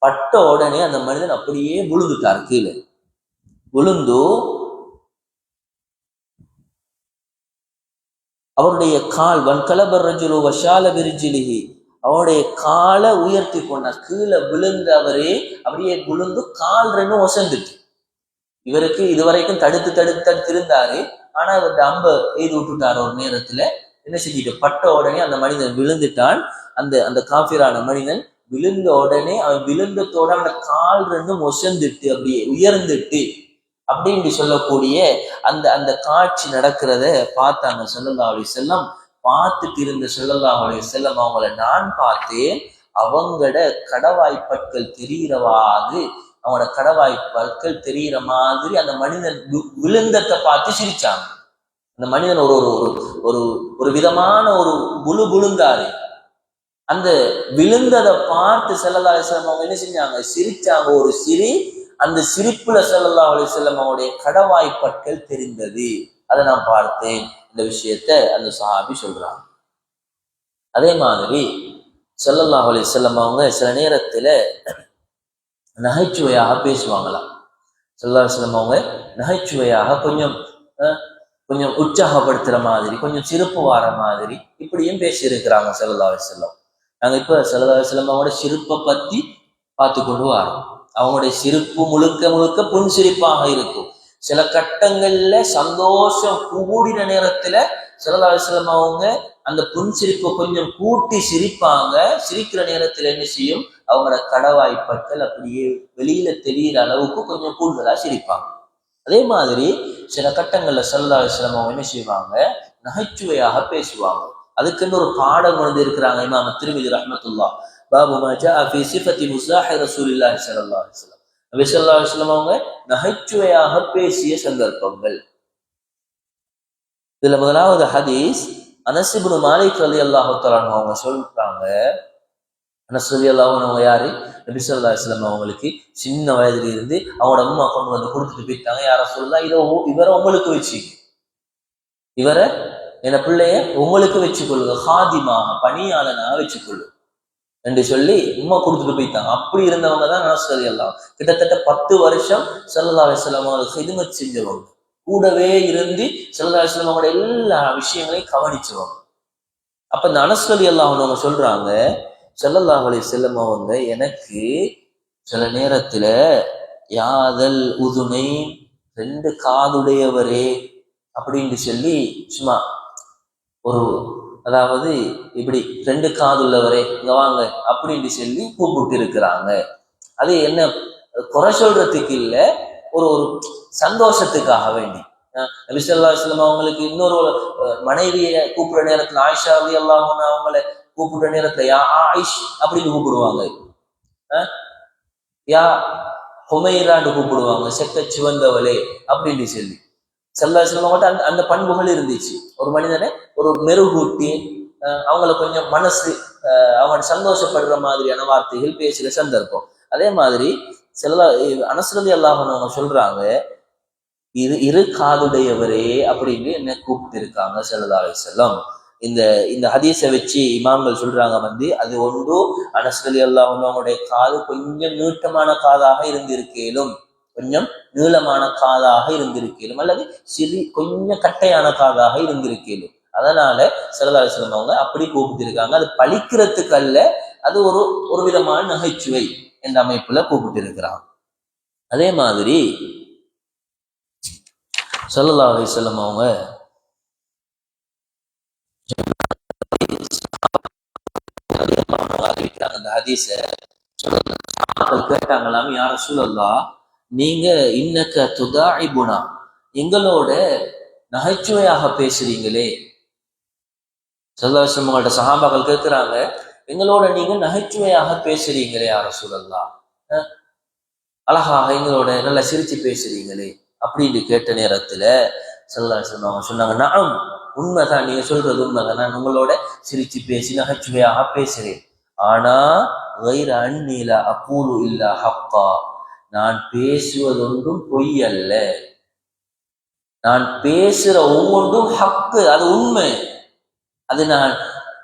பட்ட உடனே அந்த மனிதன் அப்படியே விழுந்துட்டார். கீழே விழுந்து அவருடைய கால் வன்கலபர் ரஜுலு வஷால விரிஜிலிஹி, அவருடைய காலை உயர்த்தி கொண்டார். கீழே விழுந்து அவரே அப்படியே விழுந்து கால் ரெண்டும் ஒசந்துட்டு. இவருக்கு இதுவரைக்கும் தடுத்து தடுத்து தடுத்து இருந்தாரு. ஆனா இவருடைய அம்ப எய்து விட்டுட்டார். ஒரு நேரத்துல என்ன செஞ்சிட்டு, பட்ட உடனே அந்த மனிதன் விழுந்துட்டான். அந்த காஃபிரான மனிதன் விழுந்த உடனே அவன் விழுந்தத்தோட அந்த கால் ரெண்டும் ஒசந்துட்டு அப்படியே உயர்ந்துட்டு அப்படின்னு சொல்லக்கூடிய அந்த காட்சி நடக்கிறத பார்த்தாங்க ஸல்லல்லாஹு அலைஹி வஸல்லம். பார்த்துட்டு இருந்த ஸல்லல்லாஹு அலைஹி வஸல்லம் அவங்கள நான் பார்த்தேன். அவங்களோட கடவாய்ப்பற்கள் தெரிகிறவாது, அவங்களோட கடவாய்ப்பற்கள் தெரிகிற மாதிரி அந்த மனிதன் விழுந்தத்தை பார்த்து சிரிச்சாங்க. அந்த மனிதன் ஒரு ஒரு ஒரு விதமான ஒரு விழுந்தாரு. அந்த விழுந்ததை பார்த்து ஸல்லல்லாஹு அலைஹி வஸல்லம் அவங்க என்ன செஞ்சாங்க, சிரிச்சாங்க. ஒரு சிரி, அந்த சிரிப்புல ஸல்லல்லாஹு அலைஹி வஸல்லம் அவங்களுடைய கடவாய்ப்பற்கள் தெரிந்தது. அதை நான் பார்த்தேன். இந்த விஷயத்த அந்த சஹாபி சொல்றாங்க. அதே மாதிரி ஸல்லல்லாஹு அலைஹி வஸல்லம் அவங்க சில நேரத்துல நகைச்சுவையாக பேசுவாங்களாம். ஸல்லல்லாஹு அலைஹி வஸல்லம் அவங்க நகைச்சுவையாக கொஞ்சம் உற்சாகப்படுத்துற மாதிரி, கொஞ்சம் சிரிப்பு வார மாதிரி இப்படியும் பேசி இருக்கிறாங்க ஸல்லல்லாஹு அலைஹி வஸல்லம். நாங்க இப்ப ஸல்லல்லாஹு அலைஹி வஸல்லம் அவங்களோட சிரிப்பை பத்தி பார்த்து கொண்டு வரோம். அவங்களுடைய சிரிப்பு முழுக்க முழுக்க புன்சிரிப்பாக இருக்கும். சில கட்டங்கள்ல சந்தோஷம் கூடின நேரத்துல ஸல்லல்லாஹு அலைஹி வஸல்லம் அவங்க அந்த புன்சிரிப்பை கொஞ்சம் கூட்டி சிரிப்பாங்க. சிரிக்கிற நேரத்துல என்ன செய்யும், அவங்களோட கடவாய்ப்பற்கள் அப்படியே வெளியில தெரிகிற அளவுக்கு கொஞ்சம் கூடுதலா சிரிப்பாங்க. அதே மாதிரி சில கட்டங்கள்ல ஸல்லல்லாஹு அலைஹி வஸல்லம் அவங்க என்ன செய்வாங்க, நகைச்சுவையாக பேசுவாங்க. அதுக்குன்னு ஒரு பாடம் வந்து இருக்கிறாங்க. இமாம் திர்மிதி ரஹ்மத்துல்லாஹ் பாபு மா ஜாஅ ஃபீ சிஃபத்தி முஸாஹி ரசூலில்லாஹி ஸல்லல்லாஹு அலைஹி வஸல்லம். நபி ஸல்லல்லாஹு அலைஹி வஸல்லம் அவங்க நகைச்சுவையாக பேசிய சந்தர்ப்பங்கள். இதுல முதலாவது ஹதீஸ் அனஸ் இப்னு மாலிக் ரலியல்லாஹு தஆலா அவங்க சொல்றாங்க. அனஸ் ரலியல்லாஹு அவங்க யாரு, நபி ஸல்லல்லாஹு அலைஹி வஸல்லம் அவங்களுக்கு சின்ன வயதுல இருந்து அவங்களோட அம்மா கொண்டு வந்து கொடுத்துட்டு போயிட்டாங்க. யார சொல்லலாம், இவரை உங்களுக்கு வச்சு, இவரை என் பிள்ளைய உங்களுக்கு வச்சுக்கொள்ளுங்க, ஹாதிமாக பணியாளனாக வச்சுக்கொள்ளு என்று சொல்லி உம்மா கொடுத்துட்டு போயிட்டாங்க. அப்படி இருந்தவங்க தான் அனஸ் ரலியல்லாஹு. கிட்டத்தட்ட 10 வருஷம் ஸல்லல்லாஹு அலைஹி வஸல்லம் அவங்களுக்கு ஹிதுமத் செஞ்சவங்க, கூடவே இருந்து ஸல்லல்லாஹு அலைஹி வஸல்லம் அவங்களோட எல்லா விஷயங்களையும் கவனிச்சவங்க. அப்ப இந்த அனஸ் ரலியல்லாஹு அவங்க சொல்றாங்க, ஸல்லல்லாஹு அலைஹி வஸல்லம் அவங்க எனக்கு சில நேரத்துல யாதல் உதுனை, 2 காதுடையவரே அப்படின்னு சொல்லி சும்மா ஒரு, அதாவது இப்படி 2 காதுள்ளவரே இங்க வாங்க அப்படின்னு சொல்லி கூப்பிட்டு இருக்கிறாங்க. அது என்ன குறை சொல்றதுக்கு இல்ல, ஒரு சந்தோஷத்துக்காக வேண்டி. நபி ஸல்லல்லாஹு அலைஹி வஸல்லம் அவங்களுக்கு இன்னொரு மனைவியை கூப்பிடுற நேரத்துல ஆயிஷா ரலியல்லாஹு அன்ஹா அவங்கள கூப்பிடுற நேரத்துல யா ஆயிஷ் அப்படின்னு கூப்பிடுவாங்க, யா ஹுமைரான்னு கூப்பிடுவாங்க, செக்க சிவந்தவளே அப்படின்னு சொல்லி. ஸல்லல்லாஹு அலைஹி வஸல்லம் அந்த பண்புகள் இருந்துச்சு. ஒரு மனிதனை ஒரு மெருகூட்டி அவங்கள கொஞ்சம் மனசு அவங்க சந்தோஷப்படுற மாதிரியான வார்த்தைகள் பேசுகிற சந்தர்ப்பம். அதே மாதிரி அனஸ் ரலியல்லாஹு அன்ஹு அவங்க சொல்றாங்க, இரு காதுடையவரே அப்படின்னு என்ன கூப்பிட்டு இருக்காங்க ஸல்லல்லாஹு அலைஹி வஸல்லம். இந்த ஹதீஸை வச்சு இமாம்கள் சொல்றாங்க அது ஒன்று, அனஸ் ரலியல்லாஹு அன்ஹு அவங்களுடைய காது கொஞ்சம் நீட்டமான காதாக இருந்திருக்கேலும், கொஞ்சம் நீளமான காதாக இருந்திருக்கேலும், அல்லது கொஞ்சம் கட்டையான காதாக இருந்திருக்கேலும். அதனால ஸல்லல்லாஹு அலைஹி வஸல்லம் அவங்க அப்படி கூப்பிட்டு இருக்காங்க. அது பழிக்கிறதுக்கு அல்ல, அது ஒரு விதமான நகைச்சுவை என்ற அமைப்புல கூப்பிட்டு இருக்கிறாங்க. அதே மாதிரி ஸல்லல்லாஹு அலைஹி வஸல்லம் அவங்க அறிவிக்கிறாங்க அந்த ஹதீஸ. கேட்டாங்களாம், யா ரசூலல்லாஹ், நீங்க இன்னக்க துதாஇபுனா, எங்களோட நகைச்சுவையாக பேசுறீங்களே. ஸல்லல்லாஹு அலைஹி வஸல்லம் அவங்கள்ட்ட சஹாபாக்கள் கேட்கிறாங்க, எங்களோட நீங்க நகைச்சுவையாக பேசுறீங்களே யா ரசூலல்லாஹ், அழகாக எங்களோட நல்லா சிரிச்சு பேசுறீங்களே அப்படின்னு கேட்ட நேரத்துல ஸல்லல்லாஹு அலைஹி வஸல்லம் அவங்க சொன்னாங்க, நஅம், உண்மைதான், நீங்க சொல்றது உண்மைதான், நான் உங்களோட சிரிச்சு பேசி நகைச்சுவையாக பேசுறேன். ஆனா غير أني لا أقول إلا حقا, நான் பேசுவதொன்றும் பொய் அல்ல, நான் பேசுற ஒவ்வொன்றும் ஹக்கு, அது உண்மை. அது நான்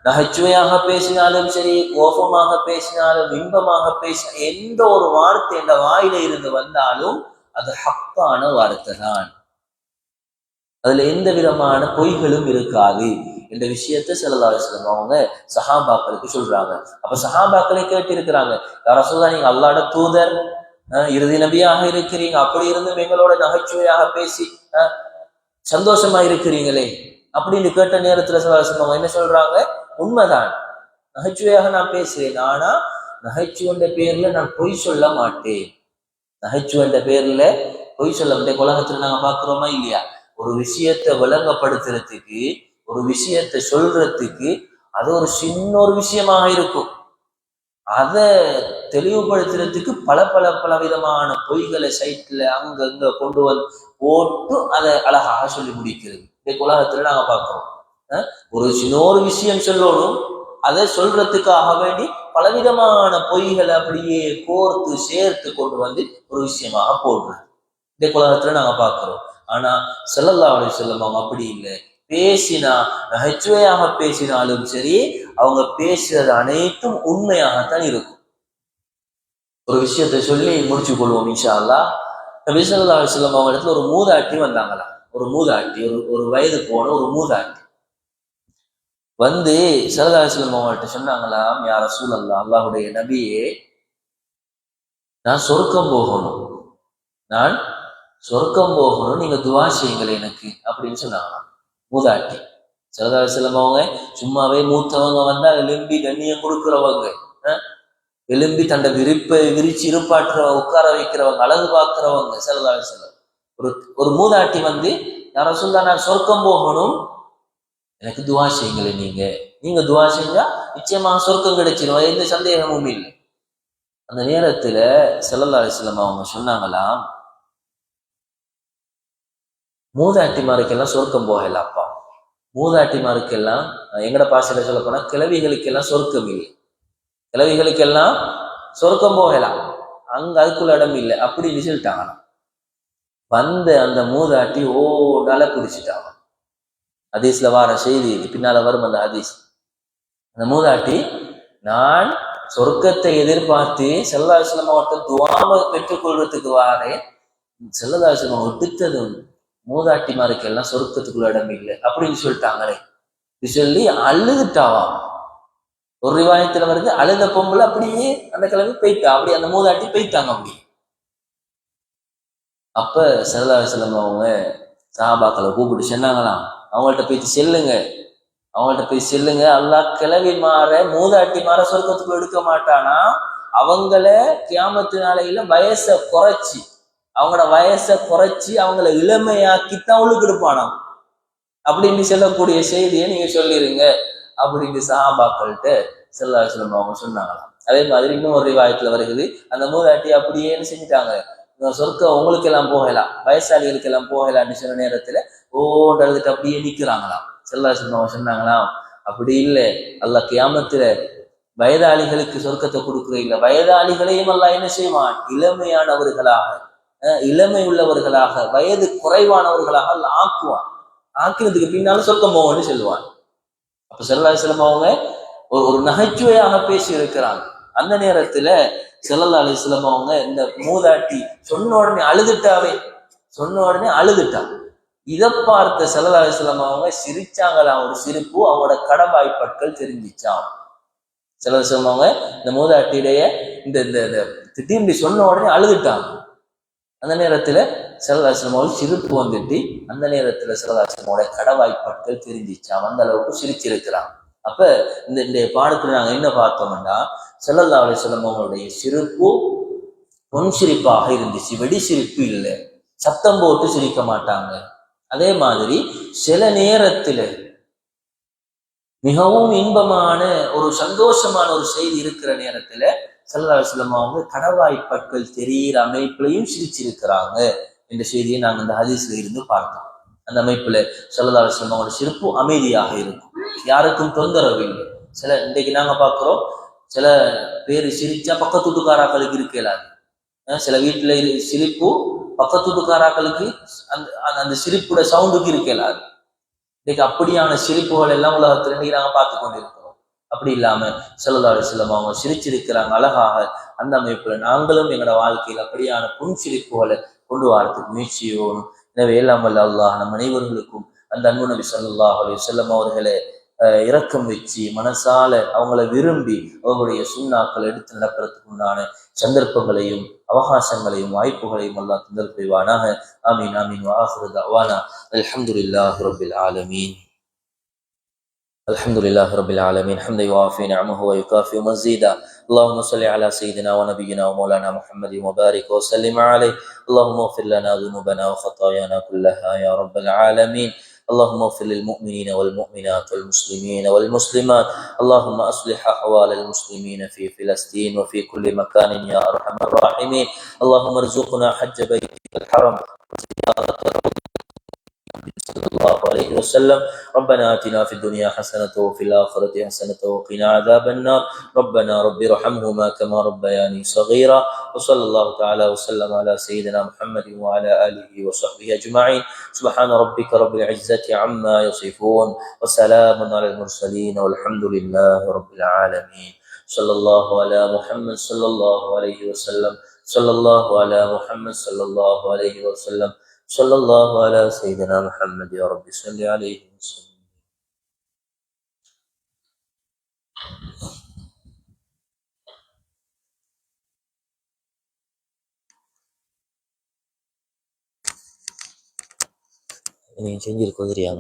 நகைச்சுவையாக பேசினாலும் சரி, கோபமாக பேசினாலும், இன்பமாக பேசின எந்த ஒரு வார்த்தை என்ற வாயில இருந்து வந்தாலும் அது ஹக்கான வார்த்தை தான், அதுல எந்த விதமான பொய்களும் இருக்காது என்ற விஷயத்தை ஸல்லல்லாஹு அலைஹி வஸல்லம் அவங்க சஹாபாக்களுக்கு சொல்றாங்க. அப்ப சஹாபாக்களை கேட்டு இருக்கிறாங்க, யா ரசூலல்லாஹ், நீங்க அல்லாஹ்வுடைய தூதர், இறுதி நபியாக இருக்கிறீங்க, அப்படி இருந்தும் எங்களோட நகைச்சுவையாக பேசி சந்தோஷமா இருக்கிறீங்களே அப்படின்னு கேட்ட நேரத்துல ஸல்லல்லாஹு அலைஹி வஸல்லம் என்ன சொல்றாங்க, உண்மைதான், நகைச்சுவையாக நான் பேசுறேன், ஆனா நகைச்சுவன்ற பேர்ல நான் பொய் சொல்ல மாட்டேன். நகைச்சுவன்ற பேர்ல பொய் சொல்ல மாட்டேன். உலகத்துல நாங்க பாக்குறோமா இல்லையா, ஒரு விஷயத்தை விளங்கப்படுத்துறதுக்கு, ஒரு விஷயத்தை சொல்றதுக்கு அது ஒரு சின்ன ஒரு விஷயமாக இருக்கும், அதை தெளிவுபடுத்துறதுக்கு பல பல பல விதமான பொய்களை சைட்ல அங்க அங்க கொண்டு வந்து போட்டு அதை அழகாக சொல்லி முடிக்கிறது. இந்த உலகத்துல நாங்க பார்க்கிறோம். ஒரு சின்ன ஒரு விஷயம் சொல்லணும், அதை சொல்றதுக்காக வேண்டி பலவிதமான பொய்களை அப்படியே கோர்த்து சேர்த்து கொண்டு வந்து ஒரு விஷயமாக போடுறது இந்த உலகத்துல நாங்க பார்க்கிறோம். ஆனா ஸல்லல்லாஹு அலைஹி வஸல்லம் அவங்க அப்படி இல்லை. பேசினா, நகைச்சுவையாக பேசினாலும் சரி, அவங்க பேசுறது அனைத்தும் உண்மையாகத்தான் இருக்கும். ஒரு விஷயத்தை சொல்லி முடிச்சு கொள்வோம் இன்ஷா அல்லாஹ். நபி ஸல்லல்லாஹு அலைஹி வஸல்லம் அவங்க இடத்துல ஒரு மூதாட்டி வந்தாங்களா, ஒரு மூதாட்டி, ஒரு வயது போன ஒரு மூதாட்டி வந்து ஸல்லல்லாஹு அலைஹி வஸல்லம் அவங்கள்ட்ட சொன்னாங்களாம், யா ரசூலல்லாஹ், அல்லாஹ்வுடைய நபியே, நான் சொர்க்கம் போகணும், நான் சொர்க்கம் போகணும், நீங்க துவா செய்யுங்களே எனக்கு அப்படின்னு சொன்னாங்களாம் மூதாட்டி. ஸல்லல்லாஹு அலைஹி வஸல்லம் அவங்க சும்மாவே மூத்தவங்க வந்தா எலும்பி கண்ணியம் கொடுக்குறவங்க, எலும்பி தண்டை விரிச்சு இருப்பாட்டுறவங்க, உட்கார வைக்கிறவங்க, அழகு பார்க்கிறவங்க ஸல்லல்லாஹு அலைஹி வஸல்லம். ஒரு மூதாட்டி வந்து, யா ரசூலல்லாஹ், நான் சொர்க்கம் போகணும், எனக்கு துவா செய்யுங்களே, நீங்க துவா செஞ்சா நிச்சயமா சொர்க்கம் கிடைச்சிடும், எந்த சந்தேகமும் இல்லை. அந்த நேரத்துல ஸல்லல்லாஹு அலைஹி வஸல்லம் அவங்க சொன்னாங்களாம், மூதாட்டிமாருக்கெல்லாம் சொர்க்கம் போகலாப்பா, மூதாட்டிமாருக்கெல்லாம், எங்கட பாஷையில சொல்ல போனா கிழவிகளுக்கெல்லாம் சொர்க்கம் இல்லை, கிழவிகளுக்கெல்லாம் சொர்க்கம் போகலாம், அங்க அதுக்குள்ள இடம் இல்லை அப்படின்னு சொல்லிட்டாங்க. வந்த அந்த மூதாட்டி ஓடால குடிச்சிட்டாங்க. ஹதீஸ்ல வார செய்தி இது, பின்னால வரும் அந்த ஹதீஸ். அந்த மூதாட்டி, நான் சொர்க்கத்தை எதிர்பார்த்து ஸல்லல்லாஹு அலைஹி வஸல்லம் அவர்கிட்ட துஆவை பெற்றுக்கொள்றதுக்கு வாரேன், ஸல்லல்லாஹு அலைஹி வஸல்லம் விட்டுட்டதும் மூதாட்டிமாருக்கெல்லாம் சொர்க்கத்துக்குள்ள இடம் இல்லை அப்படின்னு சொல்லிட்டாங்களே. இது சொல்லி அழுதுட்டாவா. ஒரு ரிவாயத்துல வருது, அழுத பொம்பளை அப்படியே அந்த கிழமை போயிட்டா, அப்படி அந்த மூதாட்டி போயிட்டாங்க அப்படி. அப்ப ஸல்லல்லாஹு அலைஹி வஸல்லம் அவங்க சஹாபாக்களை கூப்பிட்டு சொன்னாங்களாம், அவங்கள்ட்ட போய் செல்லுங்க, அல்லாஹ் கிழவி மாற மூதாட்டி மாற சொர்க்கத்துக்குள்ள எடுக்க மாட்டானா, அவங்கள கியாமத்து நாளையில வயசை குறைச்சி, அவங்களோட வயசை குறைச்சி அவங்கள இளமையாக்கித்தான் உள்ளுக்கு எடுப்பானாம் அப்படின்னு சொல்லக்கூடிய செய்தியை நீங்க சொல்லிருங்க அப்படின்னு சஹாபாக்கள்கிட்ட ஸல்லல்லாஹு அலைஹி வஸல்லம் அவங்க சொன்னாங்களாம். அதே மாதிரி இன்னும் ஒரு ரிவாயத்துல வருகிறது, அந்த மூதாட்டி அப்படியே செஞ்சுட்டாங்க, சொர்க்கம் உங்களுக்கு எல்லாம் போகலாம், வயசாளிகளுக்கு எல்லாம் போகலான்னு சொன்ன நேரத்துல ஓடுறதுக்கு அப்படியே நிக்கிறாங்களாம். ஸல்லல்லாஹு அலைஹி வஸல்லம் சொன்னாங்களாம், அப்படி இல்லை, அல்லாஹ் கியாமத்துல வயதாளிகளுக்கு சொர்க்கத்தை கொடுக்குற இல்லை, வயதாளிகளையும் அல்லாஹ் என்ன செய்வான், இளமையானவர்களாக, இளமை உள்ளவர்களாக, வயது குறைவானவர்களாக அல்லாஹ் ஆக்குவான். ஆக்கினதுக்கு பின்னாலும் சொர்க்கம் போவோம்னு சொல்லுவான். அப்ப ஸல்லல்லாஹு அலைஹி வஸல்லம் அவங்க ஒரு நகைச்சுவையாக பேசி இருக்கிறாங்க. அந்த நேரத்துல ஸல்லல்லாஹு அலைஹி வஸல்லம் அவங்க இந்த மூதாட்டி சொன்ன உடனே அழுதுட்டா. இதை பார்த்த ஸல்லல்லாஹு அலைஹி வஸல்லம் அவங்க சிரிச்சாங்களாம், ஒரு சிரிப்பு அவங்களோட கடவாய்ப்பற்கள் தெரிஞ்சிச்சான். ஸல்லல்லாஹு அலைஹி வஸல்லம் அவங்க இந்த மூதாட்டியுடைய இந்த திடீர்னு சொன்ன உடனே அழுதுட்டாங்க. அந்த நேரத்துல சரதாசிரமாவோட சிரிப்பு வந்துட்டு அந்த நேரத்துல சரதாசிரமாவோட கடவாய்ப்பாட்கள் தெரிஞ்சிச்சாம், அந்த அளவுக்கு சிரிச்சிருக்கிறான். அப்ப இந்த பாடத்துல நாங்க என்ன பார்த்தோம்னா, ஸல்லல்லாஹு அலைஹி வஸல்லம் அவங்களுடைய சிரிப்பு பொன் சிரிப்பாக இருந்துச்சு, வெடி சிரிப்பு இல்லை. சத்தம் போட்டு சிரிக்க மாட்டாங்க. அதே மாதிரி சில நேரத்துல மிகவும் இன்பமான ஒரு சந்தோஷமான ஒரு செய்தி இருக்கிற நேரத்துல ஸல்லல்லாஹு அலைஹி வஸல்லம் அவங்க கடவாய்ப்பற்கள் தெரிகிற அமைப்புலையும் சிரிச்சிருக்கிறாங்க என்ற செய்தியை நாங்கள் இந்த ஹதீஸ்ல இருந்து பார்த்தோம். அந்த அமைப்புல ஸல்லல்லாஹு அலைஹி வஸல்லம் அவங்களோட சிரிப்பு அமைதியாக இருக்கும், யாருக்கும் தொந்தரவு இல்லை. சில இன்றைக்கு நாங்க பார்க்கிறோம், சில பேர் சிரிச்சா பக்கத்து வீட்டுக்காராக்களுக்கு இருக்கலாது. சில வீட்டுல சிரிப்பு பக்கத்து வீட்டுக்காராக்களுக்கு அந்த அந்த சிரிப்புட சவுண்டுக்கு இருக்கலாது. இன்னைக்கு அப்படியான சிரிப்புகள் எல்லாம் உலகத்துல இன்னைக்கு நாங்க பார்த்து கொண்டிருக்கிறோம். அப்படி இல்லாம ஸல்லல்லாஹு அலைஹி வஸல்லம் அவங்க சிரிச்சிருக்கிறாங்க அழகாக. அந்த அமைப்புல நாங்களும் எங்களோட வாழ்க்கையில் அப்படியான புன் சிரிப்புகளை கொண்டு வரதுக்கு முயற்சி செய்யணும். எனவே எல்லாம் வல்ல அல்லாஹ் நம் அனைவர்களுக்கும் அந்த அன்பு நபி ஸல்லல்லாஹு அலைஹி வஸல்லம் அவர்களை இரக்கம் வச்சு மனசால அவங்கள விரும்பி அவர்களுடைய சுண்ணாக்கள் எடுத்து நடக்கிறதுக்கு உண்டான சந்தர்ப்பங்களையும் அவகாசங்களையும் வாய்ப்புகளையும் அல்லாஹ் தந்தல் புரிவானாக. ஆமீன் ஆமீன். வ ஆகிரு தஅவானா அல்ஹம்துலில்லாஹி ரப்பில் ஆலமீன். الحمد لله رب العالمين حمدا يوافي نعمه ويكافئ مزيدا. اللهم صل على سيدنا ونبينا ومولانا محمد وبارك وسلم عليه. اللهم اغفر لنا ذنوبنا وخطايانا كلها يا رب العالمين. اللهم اغفر للمؤمنين والمؤمنات والمسلمين والمسلمات. اللهم اصلح احوال المسلمين في فلسطين وفي كل مكان يا ارحم الراحمين. اللهم ارزقنا حج بيتك الحرم صلى الله عليه وسلم. ربنا آتنا في الدنيا حسنة وفي الآخرة حسنة وقنا عذاب النار. ربنا رب ارحمهما كما ربياني صغيرا. وصلى الله تعالى وسلم على سيدنا محمد وعلى آله وصحبه أجمعين. سبحان ربك رب العزة عما يصفون وسلام على المرسلين والحمد لله رب العالمين. صلى الله على محمد صلى الله عليه وسلم. صلى الله على محمد صلى الله عليه وسلم. صلى الله على سيدنا محمد يا رب صل عليه وسلم. நீங்க செஞ்சிருக்க தெரியாத